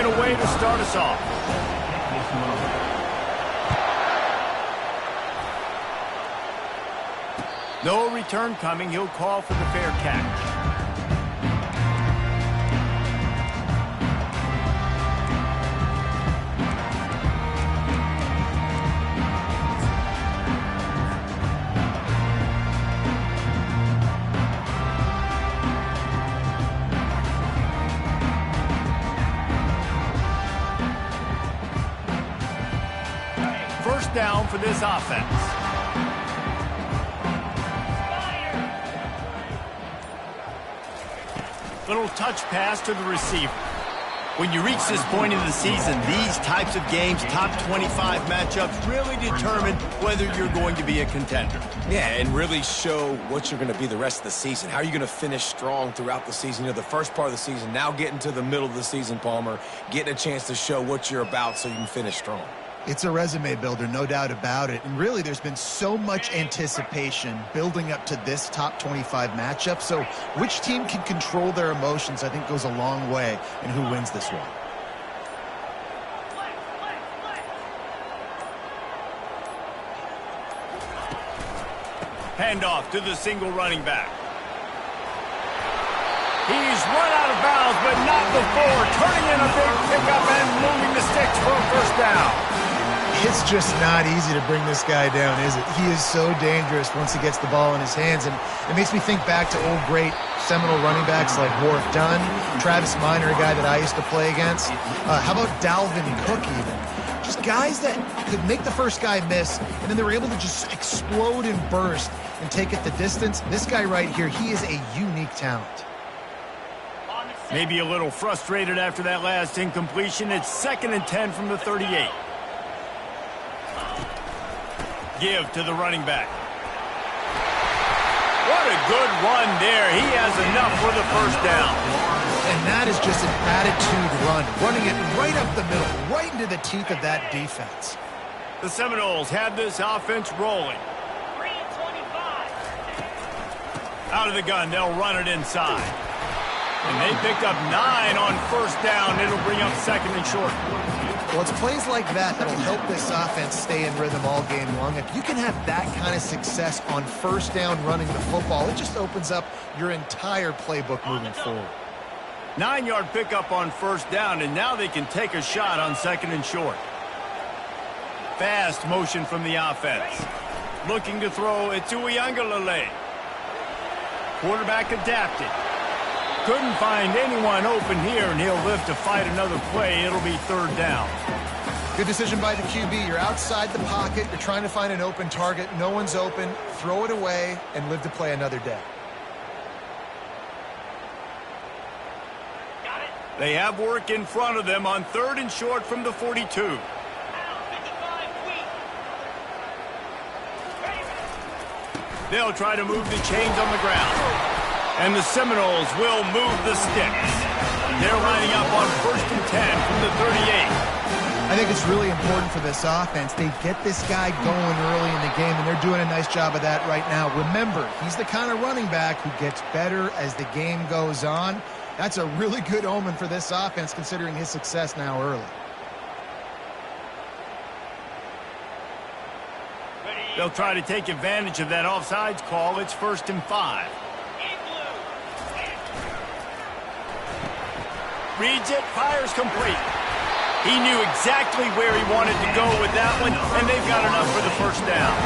it away to start us off. No return coming. He'll call for the fair catch. First down for this offense. Little touch pass to the receiver. When you reach this point in the season, these types of games, top 25 matchups, really determine whether you're going to be a contender. Yeah, and really show what you're going to be the rest of the season. How are you going to finish strong throughout the season? You know, the first part of the season, now getting to the middle of the season, Palmer, getting a chance to show what you're about so you can finish strong. It's a resume builder, no doubt about it. And really, there's been so much anticipation building up to this top 25 matchup. So which team can control their emotions, I think, goes a long way in who wins this one. Handoff to the single running back. He's run out of bounds, but not before turning in a big pickup and moving the sticks for a first down. It's just not easy to bring this guy down, is it? He is so dangerous once he gets the ball in his hands, and it makes me think back to old great Seminole running backs like Warwick Dunn, Travis Minor, a guy that I used to play against. How about Dalvin Cook even? Just guys that could make the first guy miss, and then they were able to just explode and burst and take it the distance. This guy right here, he is a unique talent. Maybe a little frustrated after that last incompletion. It's 2nd and 10 from the 38. Give to the running back. What a good run there. He has enough for the first down. And that is just an attitude run, running it right up the middle, right into the teeth of that defense. The Seminoles have this offense rolling. Out of the gun, they'll run it inside. And they picked up 9 on first down. It'll bring up 2nd and short. Well, it's plays like that that'll help this offense stay in rhythm all game long. If you can have that kind of success on first down running the football, it just opens up your entire playbook moving forward. 9-yard pickup on first down, and now they can take a shot on 2nd and short. Fast motion from the offense. Looking to throw it to Uiagalelei. Quarterback adapted. Couldn't find anyone open here, and he'll live to fight another play. It'll be 3rd down. Good decision by the QB. You're outside the pocket. You're trying to find an open target. No one's open. Throw it away and live to play another day. They have work in front of them on 3rd and short from the 42. They'll try to move the chains on the ground. And the Seminoles will move the sticks. They're lining up on 1st and 10 from the 38. I think it's really important for this offense. They get this guy going early in the game, and they're doing a nice job of that right now. Remember, he's the kind of running back who gets better as the game goes on. That's a really good omen for this offense, considering his success now early. They'll try to take advantage of that offsides call. It's 1st and 5. Reads it, fires complete. He knew exactly where he wanted to go with that one, and they've got enough for the first down.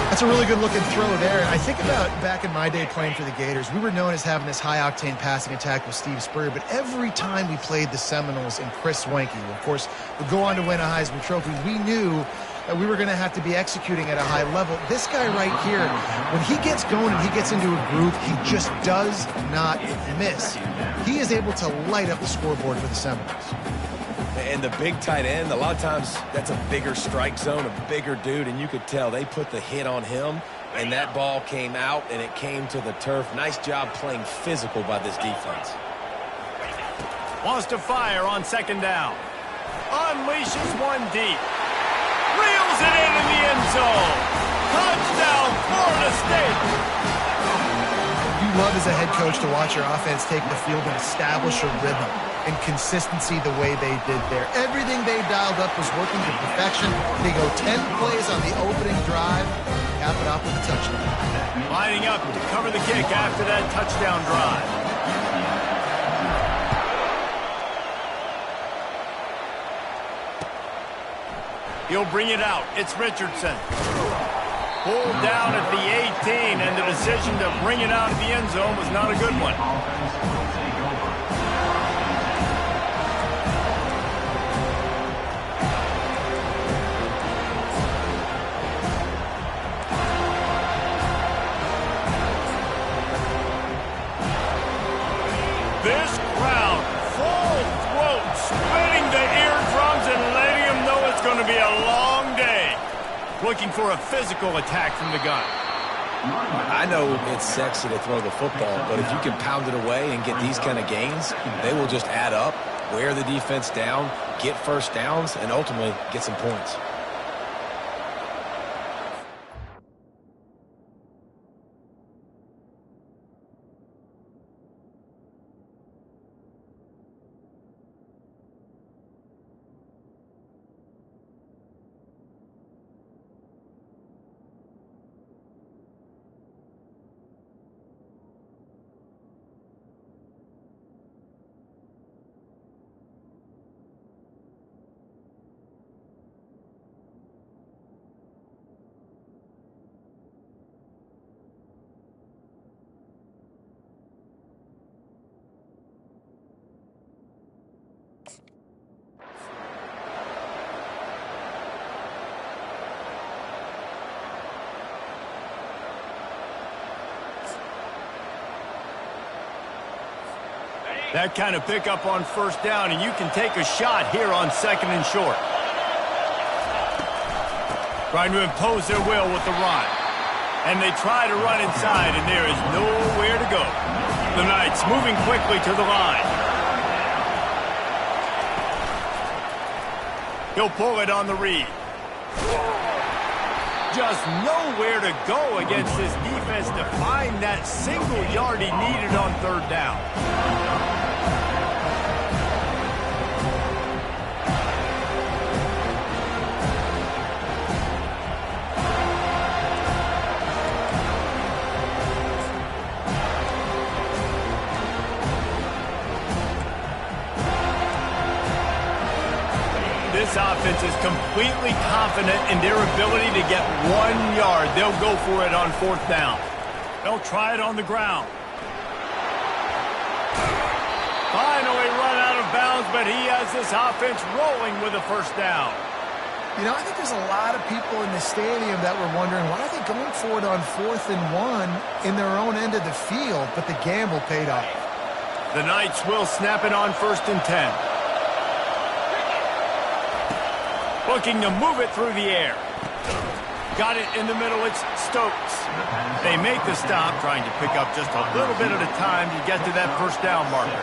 That's a really good-looking throw there. And I think about back in my day playing for the Gators, we were known as having this high-octane passing attack with Steve Spurrier, but every time we played the Seminoles and Chris Wenke, who, of course, would go on to win a Heisman Trophy, we knew that we were going to have to be executing at a high level. This guy right here, when he gets going and he gets into a groove, he just does not miss. He is able to light up the scoreboard for the Seminoles. And the big tight end, a lot of times that's a bigger strike zone, a bigger dude, and you could tell they put the hit on him, and that ball came out, and it came to the turf. Nice job playing physical by this defense. Wants to fire on 2nd down. Unleashes one deep. Reels it in the end zone. Touchdown, Florida State. You love as a head coach to watch your offense take the field and establish a rhythm and consistency the way they did there. Everything they dialed up was working to perfection. They go 10 plays on the opening drive, cap it off with a touchdown. Lining up to cover the kick after that touchdown drive. He'll bring it out. It's Richardson. Pulled down at the 18, and the decision to bring it out of the end zone was not a good one. This crowd, full throat, splitting the eardrums and letting them know it's going to be a long day. Looking for a physical attack from the gun. I know it's sexy to throw the football, but if you can pound it away and get these kind of gains, they will just add up, wear the defense down, get first downs, and ultimately get some points. That kind of pickup on first down, and you can take a shot here on second and short. Trying to impose their will with the run. And they try to run inside, and there is nowhere to go. The Knights moving quickly to the line. He'll pull it on the read. Just nowhere to go against this defense to find that single yard he needed on third down. This offense is completely confident in their ability to get 1 yard. They'll go for it on fourth down. They'll try it on the ground. Finally run out of bounds, but he has this offense rolling with a first down. You know, I think there's a lot of people in the stadium that were wondering, why are they going for it on 4th and 1 in their own end of the field? But the gamble paid off. The Knights will snap it on 1st and 10. Looking to move it through the air. Got it in the middle. It's Stokes. They make the stop, trying to pick up just a little bit at a time to get to that first down marker.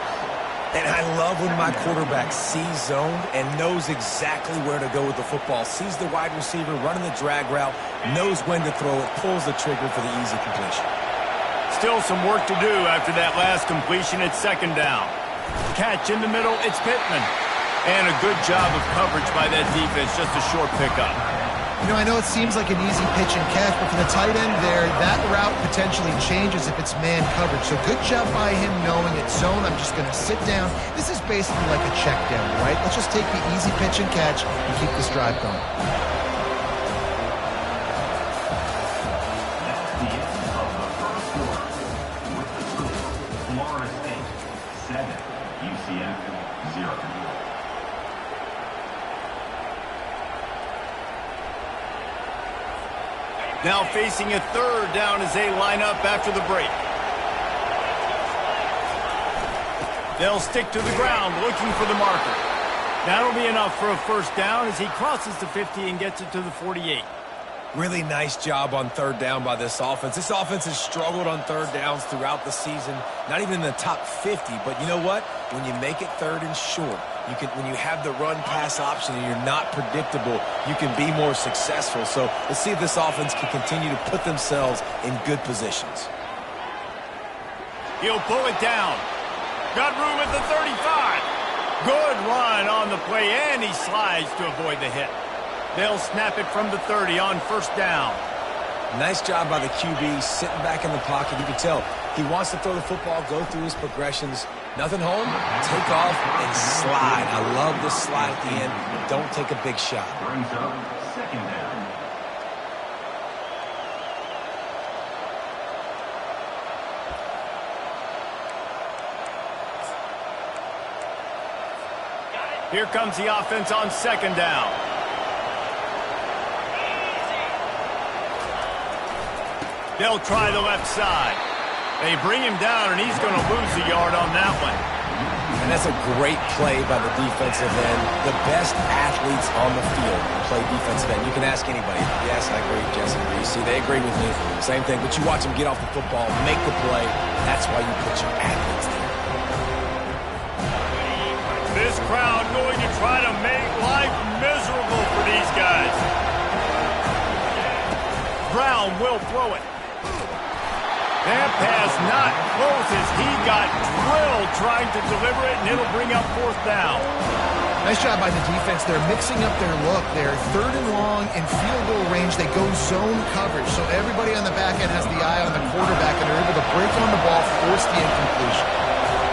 And I love when my quarterback sees zone and knows exactly where to go with the football. Sees the wide receiver running the drag route, knows when to throw it, pulls the trigger for the easy completion. Still some work to do after that last completion. It's second down. Catch in the middle. It's Pittman. And a good job of coverage by that defense, just a short pickup. You know, I know it seems like an easy pitch and catch, but for the tight end there, that route potentially changes if it's man coverage. So good job by him knowing it's zone. I'm just going to sit down. This is basically like a check down, right? Let's just take the easy pitch and catch and keep this drive going. Florida State 7, UCF 0. Now facing a third down as they line up after the break. They'll stick to the ground looking for the marker. That'll be enough for a first down as he crosses the 50 and gets it to the 48. Really nice job on third down by this offense. This offense has struggled on third downs throughout the season. Not even in the top 50, but you know what? When you make it third and short, when you have the run-pass option and you're not predictable, you can be more successful. So let's see if this offense can continue to put themselves in good positions. He'll pull it down. Got room at the 35. Good run on the play, and he slides to avoid the hit. They'll snap it from the 30 on first down. Nice job by the QB sitting back in the pocket. You can tell he wants to throw the football, go through his progressions. Nothing home, take off, and slide. I love this slide at the end. Don't take a big shot. Brings up second down. Here comes the offense on second down. They'll try the left side. They bring him down, and he's going to lose a yard on that one. And that's a great play by the defensive end. The best athletes on the field play defensive end. You can ask anybody. Yes, I agree, Jesse Reese. They agree with me. Same thing. But you watch them get off the football, make the play. That's why you put your athletes there. This crowd going to try to make life miserable for these guys. Brown will throw it. That pass not close as he got drilled trying to deliver it, and it'll bring up fourth down. Nice job by the defense. They're mixing up their look. They're third and long in field goal range. They go zone coverage, so everybody on the back end has the eye on the quarterback, and they're able to break on the ball, force the incompletion.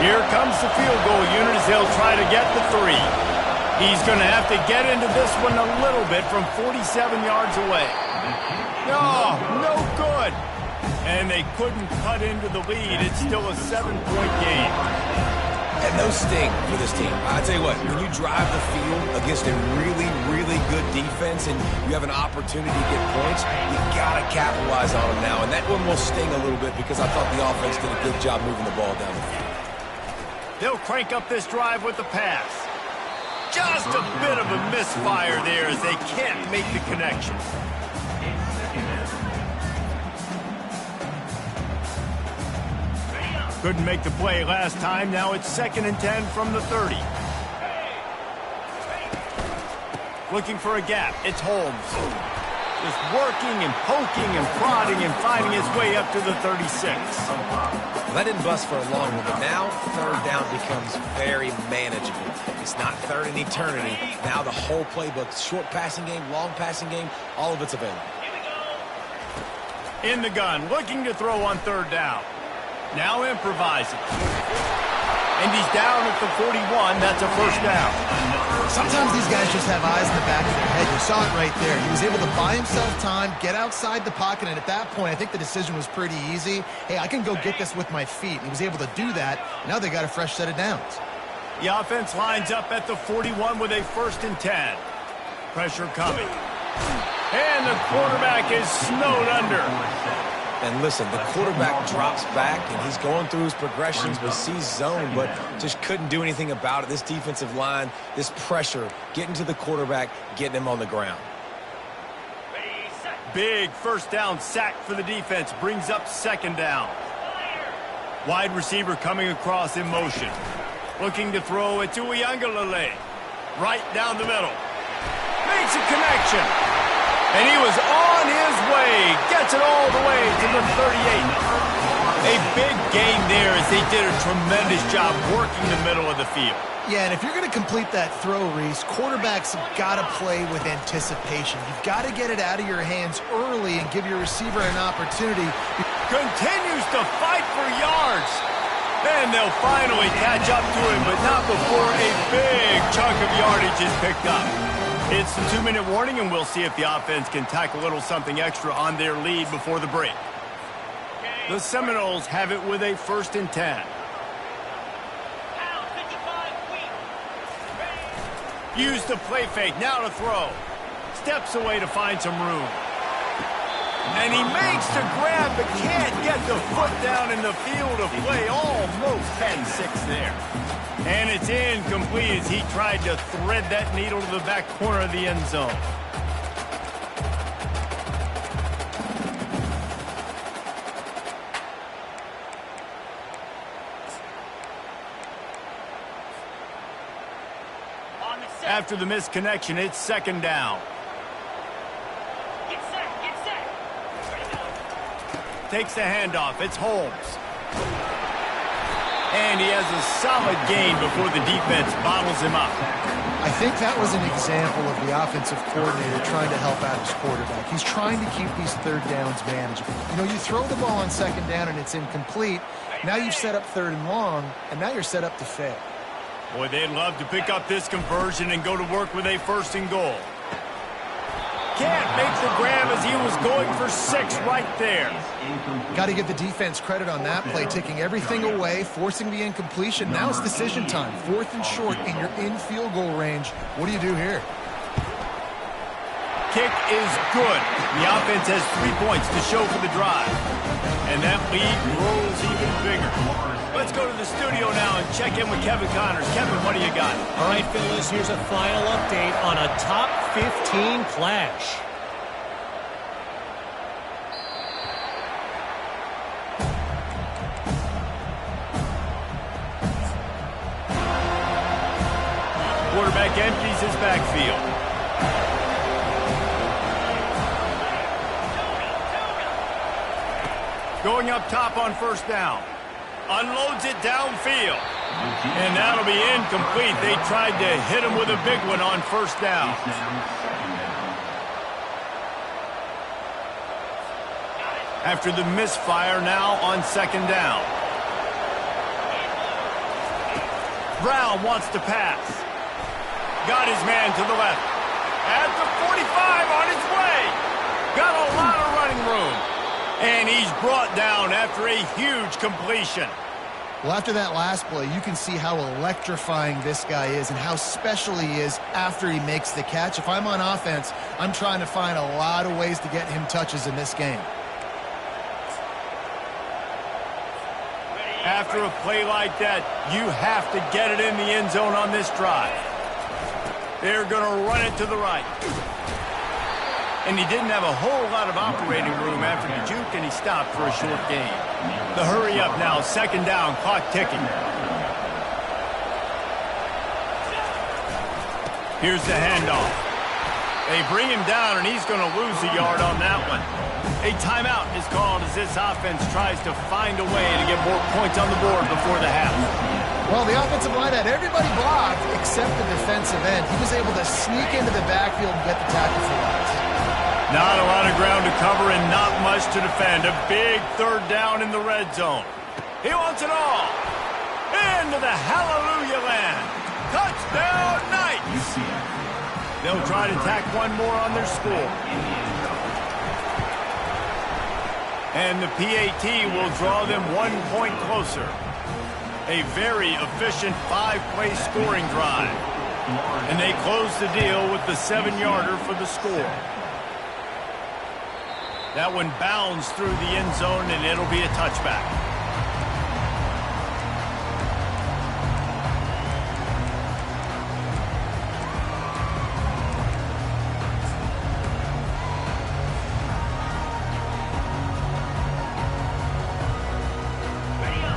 Here comes the field goal unit as they'll try to get the 3. He's going to have to get into this one a little bit from 47 yards away. No good. And they couldn't cut into the lead. It's still a 7-point game. And no sting for this team. I tell you what, when you drive the field against a really, really good defense and you have an opportunity to get points, you got to capitalize on them now. And that one will sting a little bit because I thought the offense did a good job moving the ball down the field. They'll crank up this drive with the pass. Just a bit of a misfire there as they can't make the connection. Couldn't make the play last time. Now it's 2nd and 10 from the 30. Looking for a gap. It's Holmes. Just working and poking and prodding and finding his way up to the 36. Well, that didn't bust for a long one, but now third down becomes very manageable. It's not third in eternity. Now the whole playbook, short passing game, long passing game, all of it's available. In the gun, looking to throw on third down. Now improvising. And he's down at the 41. That's a first down. Sometimes these guys just have eyes in the back of their head. You saw it right there. He was able to buy himself time, get outside the pocket, and at that point, I think the decision was pretty easy. Hey, I can go get this with my feet. And he was able to do that. Now they got a fresh set of downs. The offense lines up at the 41 with a 1st and 10. Pressure coming. And the quarterback is snowed under. And listen, the quarterback drops back, and he's going through his progressions, but sees zone, but just couldn't do anything about it. This defensive line, this pressure, getting to the quarterback, getting him on the ground. Big first down sack for the defense. Brings up 2nd down. Wide receiver coming across in motion. Looking to throw it to Uiagalelei. Right down the middle. Makes a connection. And he was on his way. Gets it all the way to the 38. A big gain there as they did a tremendous job working the middle of the field. Yeah, and if you're going to complete that throw, Reese, quarterbacks have got to play with anticipation. You've got to get it out of your hands early and give your receiver an opportunity. Continues to fight for yards. And they'll finally catch up to him, but not before a big chunk of yardage is picked up. It's the 2-minute warning, and we'll see if the offense can tack a little something extra on their lead before the break. The Seminoles have it with a 1st and 10. Use the play fake, now to throw. Steps away to find some room. And he makes the grab, but can't get the foot down in the field of play. Almost had 6 there. And it's incomplete as he tried to thread that needle to the back corner of the end zone. After the misconnection, it's 2nd down. Takes the handoff. It's Holmes. And he has a solid gain before the defense bottles him up. I think that was an example of the offensive coordinator trying to help out his quarterback. He's trying to keep these third downs manageable. You know, you throw the ball on second down and it's incomplete. Now you've set up third and long, and now you're set up to fail. Boy, they'd love to pick up this conversion and go to work with a first and goal. Can't make the grab as he was going for 6 right there. Got to give the defense credit on that play, taking everything away, forcing the incompletion. Now it's decision time. 4th and short, and you're in field goal range. What do you do here? Kick is good. The offense has 3 points to show for the drive. And that lead grows even bigger. Let's go to the studio now and check in with Kevin Connors. Kevin, what do you got? All right, fellas, here's a final update on a top 15 clash. Quarterback empties his backfield. Going up top on first down. Unloads it downfield. And that'll be incomplete. They tried to hit him with a big one on first down. After the misfire, now on second down. Brown wants to pass. Got his man to the left. At the 45 on his way. Got a lot of running room. And he's brought down after a huge completion. Well, after that last play, you can see how electrifying this guy is and how special he is after he makes the catch. If I'm on offense, I'm trying to find a lot of ways to get him touches in this game. After a play like that, you have to get it in the end zone on this drive. They're going to run it to the right. And he didn't have a whole lot of operating room after the juke, and he stopped for a short gain. The hurry up now, second down, clock ticking. Here's the handoff. They bring him down, and he's going to lose a yard on that one. A timeout is called as this offense tries to find a way to get more points on the board before the half. Well, the offensive line had everybody blocked except the defensive end. He was able to sneak into the backfield and get the tackle for loss. Not a lot of ground to cover and not much to defend. A big third down in the red zone. He wants it all. Into the hallelujah land. Touchdown Knights. UCF. They'll try to tack one more on their score. And the PAT will draw them 1 point closer. A very efficient 5-play scoring drive. And they close the deal with the 7-yarder for the score. That one bounds through the end zone, and it'll be a touchback.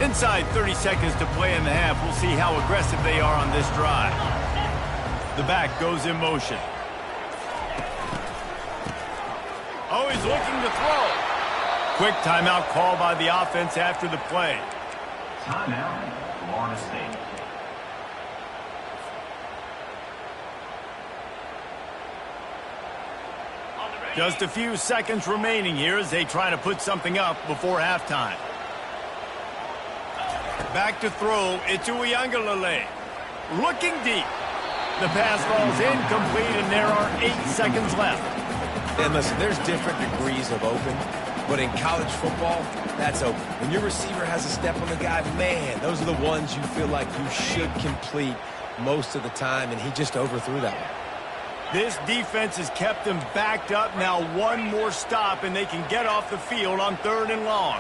Inside 30 seconds to play in the half. We'll see how aggressive they are on this drive. The back goes in motion. Oh, he's looking to throw. Quick timeout call by the offense after the play. Timeout, Florida State. Just a few seconds remaining here as they try to put something up before halftime. Back to throw. It's Uiagalelei. Looking deep. The pass falls incomplete, and there are 8 seconds left. And listen, there's different degrees of open, but in college football, that's open. When your receiver has a step on the guy, man, those are the ones you feel like you should complete most of the time, and he just overthrew that one. This defense has kept them backed up. Now one more stop, and they can get off the field on 3rd and long.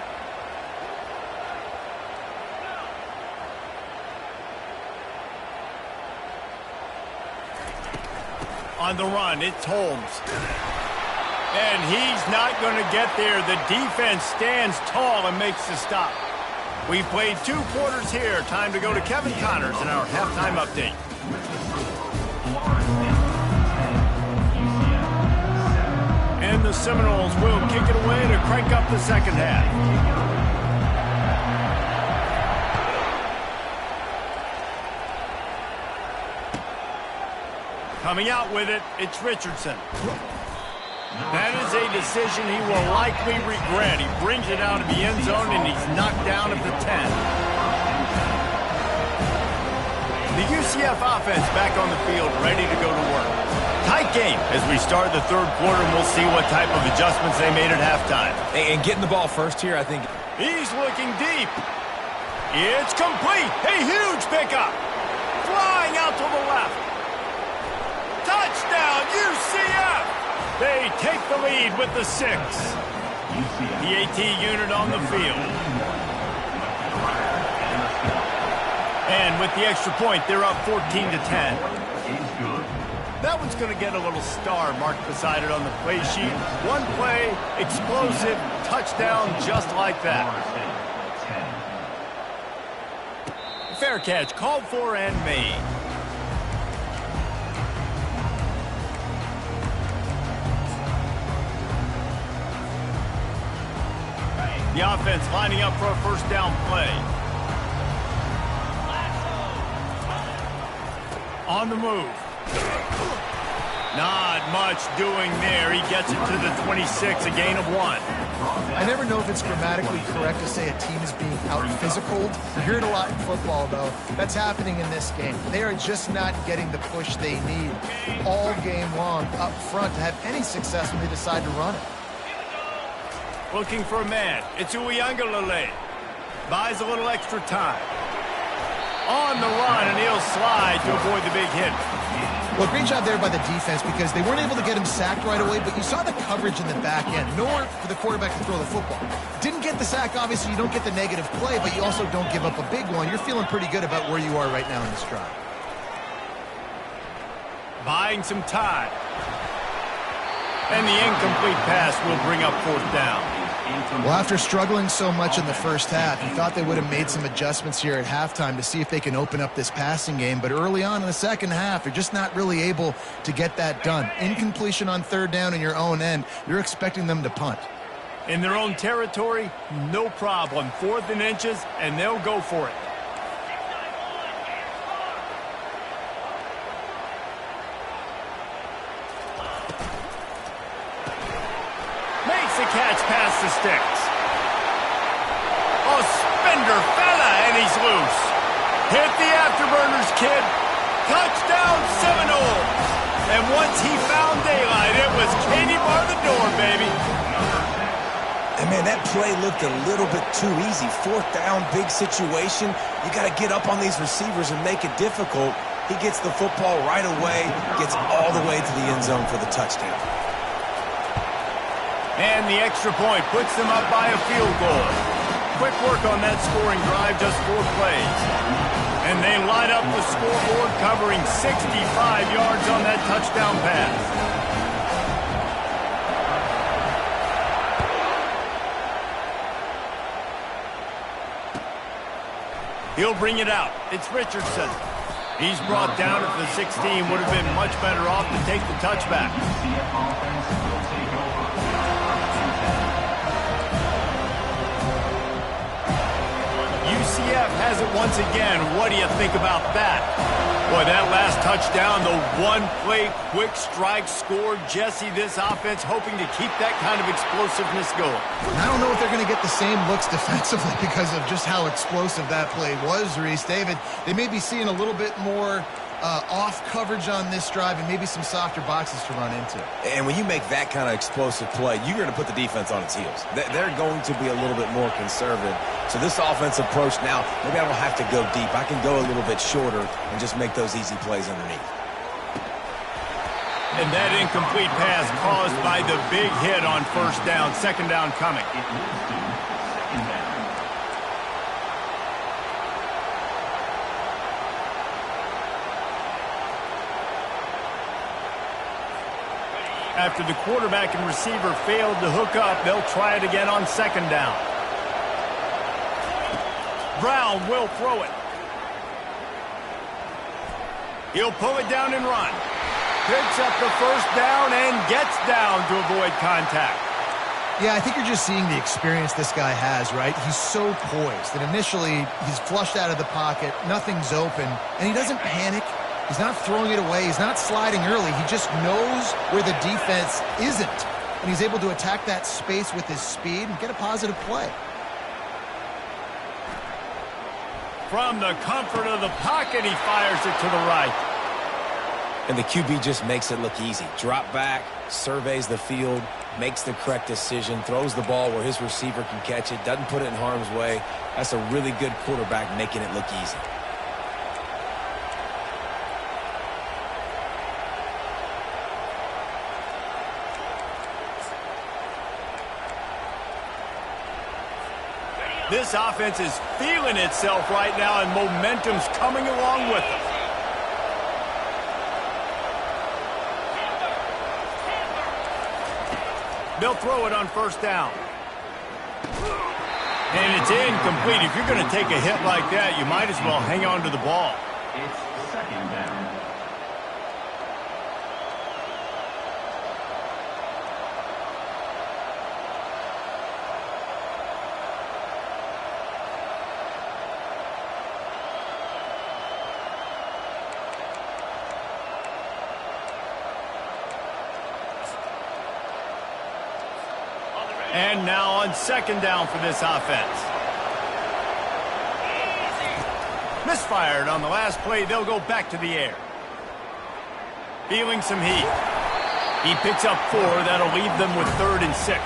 On the run, it's Holmes. And he's not going to get there. The defense stands tall and makes the stop. We've played 2 quarters here. Time to go to Kevin Connors in our halftime update. And the Seminoles will kick it away to crank up the second half. Coming out with it, it's Richardson. That is a decision he will likely regret. He brings it out of the end zone, and he's knocked down at the 10. The UCF offense back on the field, ready to go to work. Tight game as we start the third quarter, and we'll see what type of adjustments they made at halftime. And getting the ball first here, I think. He's looking deep. It's complete. A huge pickup. Flying out to the left. Touchdown, UCF! They take the lead with the 6. The AT unit on the field. And with the extra point, they're up 14-10. That one's going to get a little star marked beside it on the play sheet. One play, explosive, touchdown just like that. Fair catch, called for and made. The offense lining up for a first down play. On the move. Not much doing there. He gets it to the 26, a gain of 1. I never know if it's grammatically correct to say a team is being out-physicaled. You hear it a lot in football, though. That's happening in this game. They are just not getting the push they need all game long up front to have any success when they decide to run it. Looking for a man. It's Uyangalele. Buys a little extra time. On the run, and he'll slide to avoid the big hit. Well, great job there by the defense because they weren't able to get him sacked right away, but you saw the coverage in the back end. Nowhere for the quarterback to throw the football. Didn't get the sack, obviously. You don't get the negative play, but you also don't give up a big one. You're feeling pretty good about where you are right now in this drive. Buying some time. And the incomplete pass will bring up fourth down. Well, after struggling so much in the first half, you thought they would have made some adjustments here at halftime to see if they can open up this passing game. But early on in the second half, they're just not really able to get that done. Incompletion on third down in your own end, you're expecting them to punt. In their own territory, no problem. 4th and inches, and they'll go for it. Makes the catch past the sticks. Oh, Spender fella, and he's loose. Hit the afterburners, kid. Touchdown Seminoles. And once he found daylight, it was Katie bar the door, baby. And, man, that play looked a little bit too easy. 4th down, big situation. You got to get up on these receivers and make it difficult. He gets the football right away, gets all the way to the end zone for the touchdown. And the extra point puts them up by a field goal. Quick work on that scoring drive, just 4 plays. And they line up the scoreboard covering 65 yards on that touchdown pass. He'll bring it out. It's Richardson. He's brought down at the 16. Would have been much better off to take the touchback. UCF has it once again. What do you think about that? Boy, that last touchdown, the one-play quick strike score. Jesse, this offense hoping to keep that kind of explosiveness going. I don't know if they're going to get the same looks defensively because of just how explosive that play was, Reese. David, they may be seeing a little bit more off coverage on this drive and maybe some softer boxes to run into. And when you make that kind of explosive play, you're going to put the defense on its heels. They're going to be a little bit more conservative. So this offensive approach now, maybe I don't have to go deep. I can go a little bit shorter and just make those easy plays underneath. And that incomplete pass caused by the big hit on first down. Second down coming. After the quarterback and receiver failed to hook up, they'll try it again on second down. Brown will throw it. He'll pull it down and run. Picks up the first down and gets down to avoid contact. Yeah, I think you're just seeing the experience this guy has, right? He's so poised that initially he's flushed out of the pocket, nothing's open, and he doesn't panic. He's not throwing it away. He's not sliding early. He just knows where the defense isn't. And he's able to attack that space with his speed and get a positive play. From the comfort of the pocket, he fires it to the right. And the QB just makes it look easy. Drop back, surveys the field, makes the correct decision, throws the ball where his receiver can catch it, doesn't put it in harm's way. That's a really good quarterback making it look easy. This offense is feeling itself right now, and momentum's coming along with it. They'll throw it on first down. And it's incomplete. If you're going to take a hit like that, you might as well hang on to the ball. It's second down. And now on second down for this offense. Misfired on the last play. They'll go back to the air. Feeling some heat. He picks up 4. That'll leave them with 3rd and 6.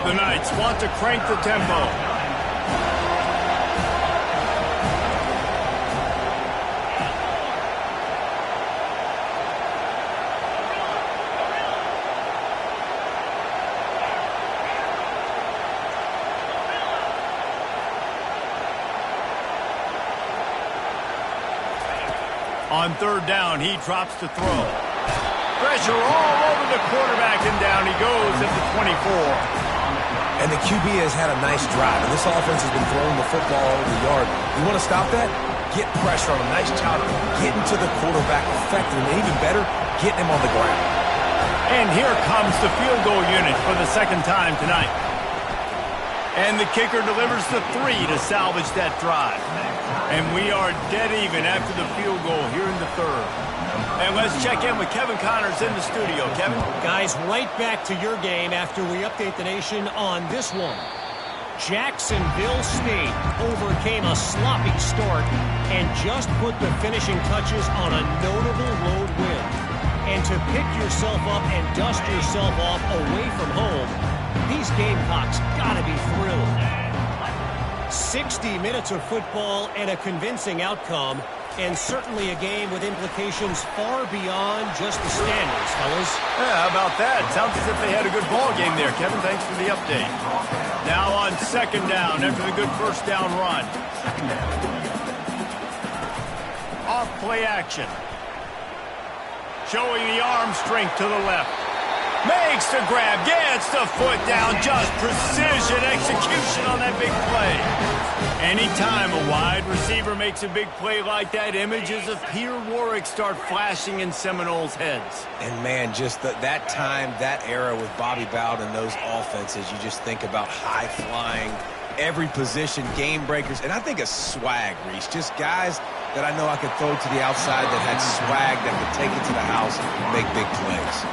The Knights want to crank the tempo. On third down, he drops to throw. Pressure all over the quarterback, and down he goes at the 24. And the QB has had a nice drive, and this offense has been throwing the football over the yard. You want to stop that? Get pressure on him. Nice job getting to the quarterback effectively, and even better, getting him on the ground. And here comes the field goal unit for the second time tonight. And the kicker delivers the 3 to salvage that drive. And we are dead even after the field goal here in the 3rd. And let's check in with Kevin Connors in the studio. Kevin? Guys, right back to your game after we update the nation on this one. Jacksonville State overcame a sloppy start and just put the finishing touches on a notable road win. And to pick yourself up and dust yourself off away from home, these Gamecocks gotta be thrilled. 60 minutes of football and a convincing outcome, and certainly a game with implications far beyond just the standings, fellas. Yeah, how about that? Sounds as if they had a good ball game there, Kevin. Thanks for the update. Now on second down after the good first down run. Off play action. Showing the arm strength to the left. Makes the grab, gets the foot down, just precision execution on that big play. Anytime a wide receiver makes a big play like that, images of Peter Warwick start flashing in Seminoles' heads. And man, just that time, that era with Bobby Bowden and those offenses, you just think about high-flying, every position, game breakers, and I think of swag, Reese. Just guys that I know I could throw to the outside that had swag that could take it to the house and make big plays.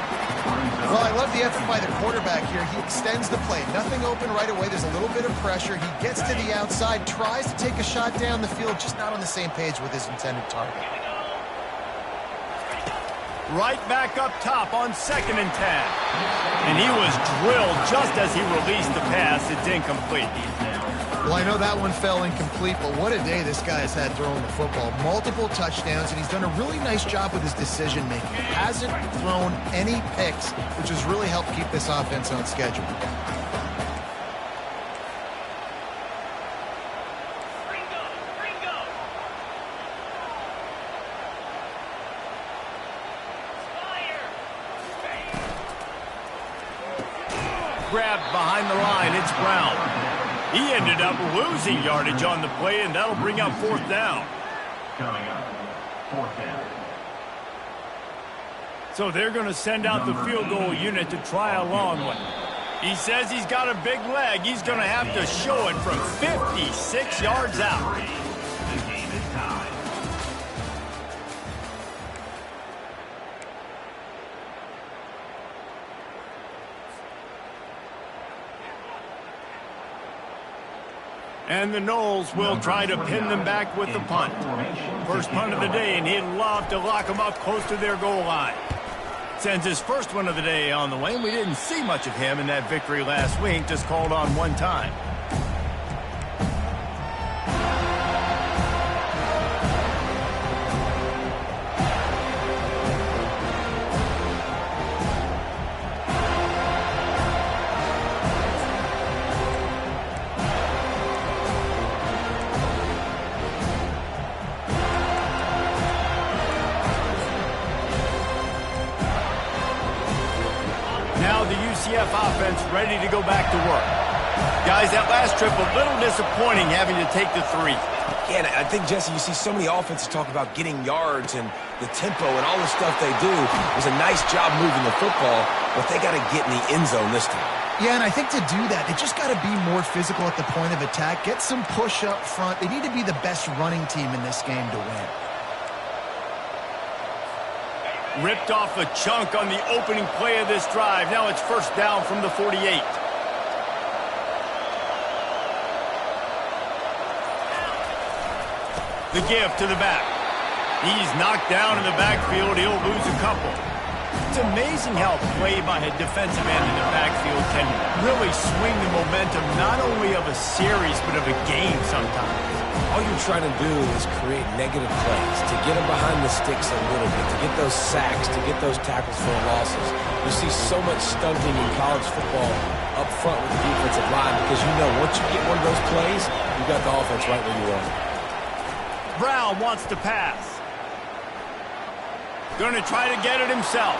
Well, I love the effort by the quarterback here. He extends the play. Nothing open right away. There's a little bit of pressure. He gets to the outside, tries to take a shot down the field, just not on the same page with his intended target. Right back up top on 2nd and 10. And he was drilled just as he released the pass. It's incomplete. Well, I know that one fell incomplete, but what a day this guy has had throwing the football. Multiple touchdowns, and he's done a really nice job with his decision-making. Hasn't thrown any picks, which has really helped keep this offense on schedule. Grabbed behind the line, it's Brown. He ended up losing yardage on the play, and that'll bring up 4th down. Coming up, 4th down. So they're going to send out the field goal unit to try a long one. He says he's got a big leg. He's going to have to show it from 56 yards out. The game is tied. And the Noles will try to pin them back with the punt. First punt of the day, and he'd love to lock them up close to their goal line. Sends his first one of the day on the way, and we didn't see much of him in that victory last week, just called on one time. Now the UCF offense ready to go back to work. Guys, that last trip a little disappointing having to take the 3. Yeah, and I think, Jesse, you see so many offenses talk about getting yards and the tempo and all the stuff they do. It was a nice job moving the football, but they got to get in the end zone this time. Yeah, and I think to do that, they just got to be more physical at the point of attack, get some push up front. They need to be the best running team in this game to win. Ripped off a chunk on the opening play of this drive. Now it's first down from the 48. The give to the back. He's knocked down in the backfield. He'll lose a couple. It's amazing how play by a defensive end in the backfield can really swing the momentum not only of a series but of a game sometimes. All you're trying to do is create negative plays, to get them behind the sticks a little bit, to get those sacks, to get those tackles for losses. You see so much stunting in college football up front with the defensive line because you know once you get one of those plays, you got the offense right where you want it. Brown wants to pass. Going to try to get it himself.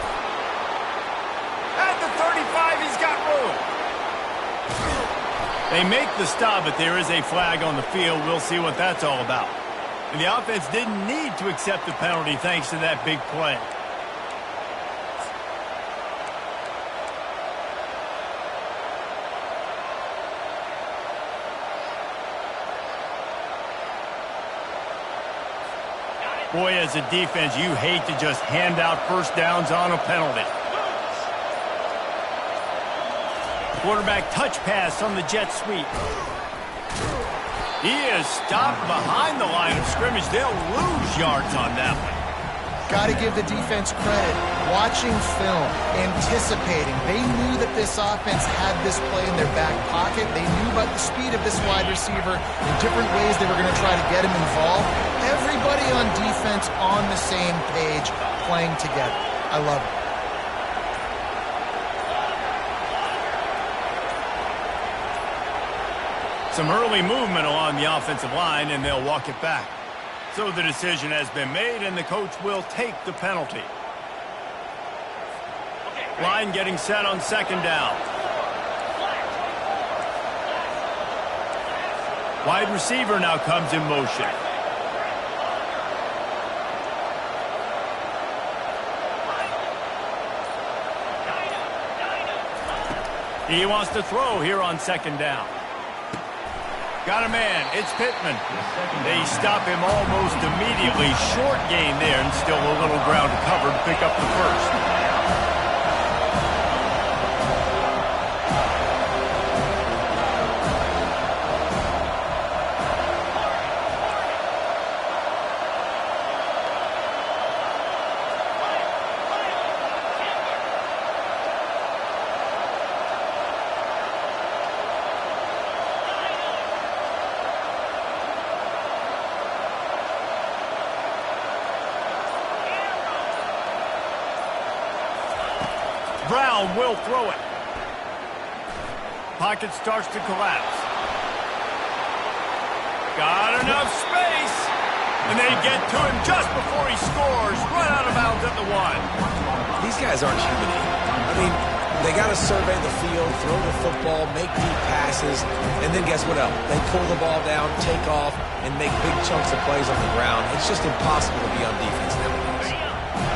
At the 35, he's got room. They make the stop, but there is a flag on the field. We'll see what that's all about. And the offense didn't need to accept the penalty thanks to that big play. Boy, as a defense, you hate to just hand out first downs on a penalty. Quarterback touch pass on the jet sweep. He is stopped behind the line of scrimmage. They'll lose yards on that one. Got to give the defense credit. Watching film, anticipating. They knew that this offense had this play in their back pocket. They knew about the speed of this wide receiver, the different ways they were going to try to get him involved. Everybody on defense on the same page, playing together. I love it. Some early movement along the offensive line, and they'll walk it back. So the decision has been made, and the coach will take the penalty. Line getting set on second down. Wide receiver now comes in motion. He wants to throw here on second down. Got a man. It's Pittman. They stop him almost immediately. Short gain there, and still a little ground to cover to pick up the first. Brown will throw it. Pocket starts to collapse. Got enough space. And they get to him just before he scores. Run out of bounds at the 1. These guys aren't human. I mean, they got to survey the field, throw the football, make deep passes, and then guess what else? They pull the ball down, take off, and make big chunks of plays on the ground. It's just impossible to be on defense nowadays.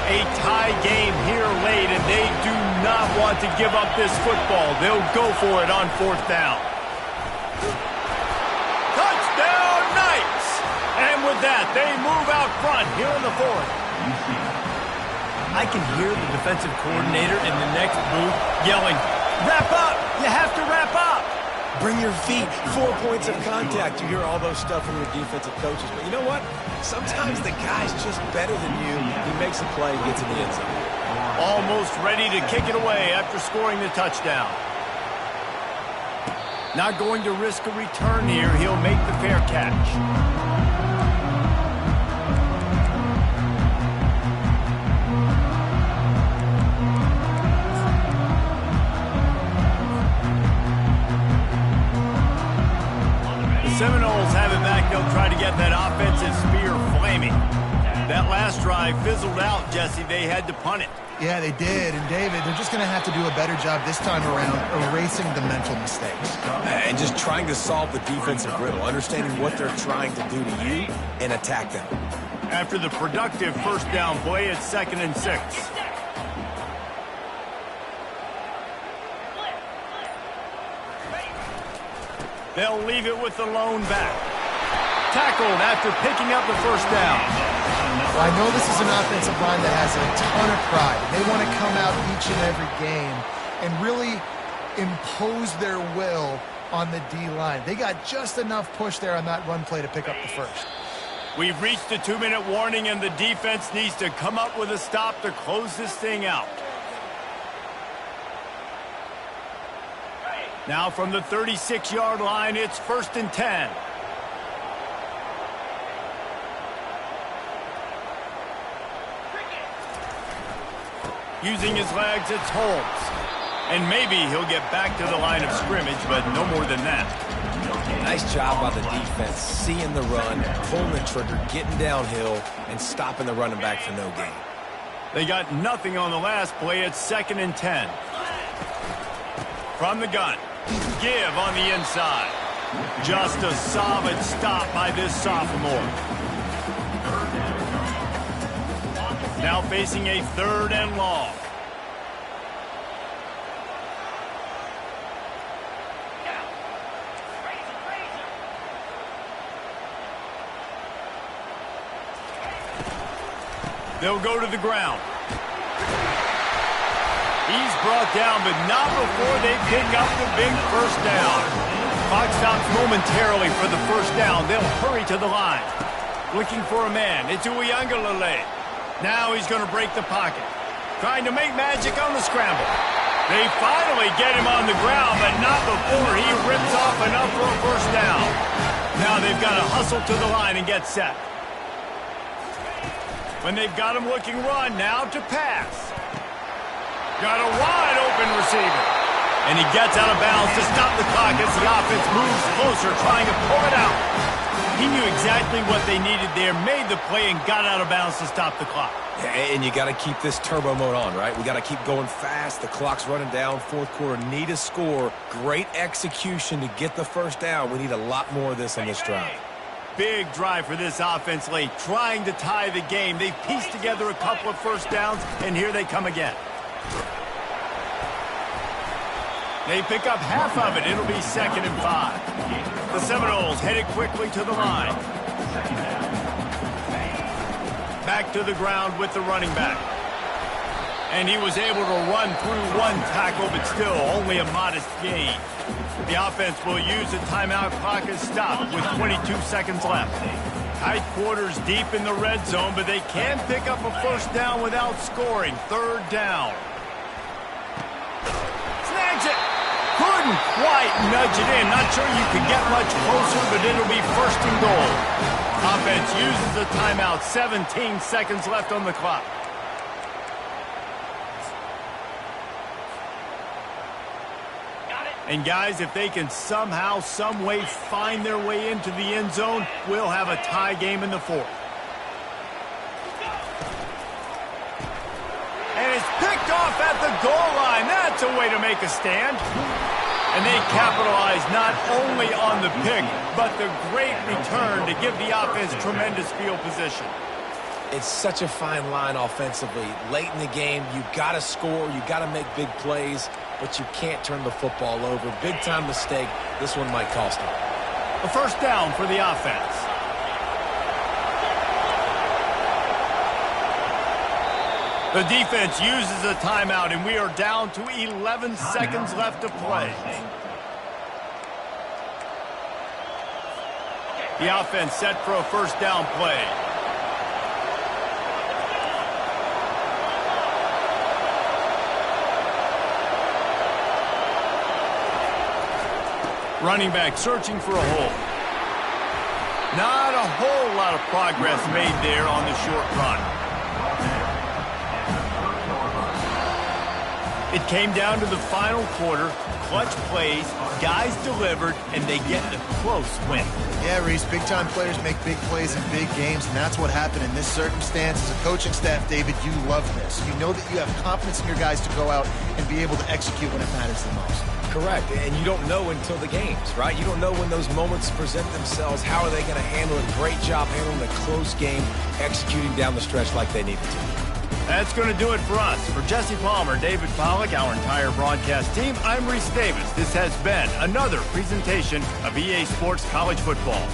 A tie game here late, and they do not want to give up this football. They'll go for it on fourth down. Touchdown, Knights! And with that, they move out front here in the fourth. I can hear the defensive coordinator in the next booth yelling, "Wrap up! You have to wrap up!" Bring your feet, 4 points of contact. You hear all those stuff from your defensive coaches. But you know what? Sometimes the guy's just better than you. He makes a play and gets in the end zone. Almost ready to kick it away after scoring the touchdown. Not going to risk a return here. He'll make the fair catch. Seminoles have it back. They'll try to get that offensive spear flaming. That last drive fizzled out, Jesse. They had to punt it. Yeah, they did. And, David, they're just going to have to do a better job this time around erasing the mental mistakes. And just trying to solve the defensive riddle, understanding what they're trying to do to you and attack them. After the productive first down play, it's 2nd and 6. They'll leave it with the lone back. Tackled after picking up the first down. Well, I know this is an offensive line that has a ton of pride. They want to come out each and every game and really impose their will on the D-line. They got just enough push there on that run play to pick up the first. We've reached the 2-minute warning, and the defense needs to come up with a stop to close this thing out. Now from the 36-yard line, it's 1st and 10. Using his legs, it's Holmes. And maybe he'll get back to the line of scrimmage, but no more than that. Nice job by the defense, seeing the run, pulling the trigger, getting downhill, and stopping the running back for no gain. They got nothing on the last play. It's 2nd and 10. From the gun. Give on the inside. Just a solid stop by this sophomore. Now facing a 3rd and long. They'll go to the ground. He's brought down, but not before they pick up the big first down. Clock stops momentarily for the first down. They'll hurry to the line. Looking for a man. It's Uiagalelei. Now he's going to break the pocket. Trying to make magic on the scramble. They finally get him on the ground, but not before he rips off enough for a first down. Now they've got to hustle to the line and get set. When they've got him looking run, now to pass. Got a wide open receiver. And he gets out of bounds to stop the clock as the offense moves closer, trying to pull it out. He knew exactly what they needed there, made the play, and got out of bounds to stop the clock. And you got to keep this turbo mode on, right? We got to keep going fast. The clock's running down. 4th quarter, need a score. Great execution to get the first down. We need a lot more of this on this drive. Big drive for this offense late, trying to tie the game. They've pieced together a couple of first downs, and here they come again. They pick up half of it. It'll be 2nd and 5. The Seminoles headed quickly to the line. Back to the ground with the running back. And he was able to run through one tackle, but still only a modest gain. The offense will use the timeout. Clock is stopped with 22 seconds left. Tight quarters deep in the red zone, but they can pick up a first down without scoring. 3rd down. Snags it. Couldn't quite nudge it in. Not sure you could get much closer, but it'll be 1st and goal. Offense uses the timeout. 17 seconds left on the clock. And guys, if they can somehow, some way find their way into the end zone, we'll have a tie game in the 4th. And it's picked off at the goal line. That's a way to make a stand. And they capitalize not only on the pick, but the great return to give the offense tremendous field position. It's such a fine line offensively. Late in the game, you got to score, you got to make big plays, but you can't turn the football over. Big-time mistake. This one might cost them. A first down for the offense. The defense uses a timeout, and we are down to 11 seconds left to play. The offense set for a first down play. Running back searching for a hole. Not a whole lot of progress made there on the short run. It came down to the final quarter. Clutch plays, guys delivered, and they get a close win. Yeah, Reese, big-time players make big plays in big games, and that's what happened in this circumstance. As a coaching staff, David, you love this. You know that you have confidence in your guys to go out and be able to execute when it matters the most. Correct, and you don't know until the games, right? You don't know when those moments present themselves. How are they going to handle it? Great job handling a close game, executing down the stretch like they needed to. That's going to do it for us. For Jesse Palmer, David Pollack, our entire broadcast team, I'm Reese Davis. This has been another presentation of EA Sports College Football.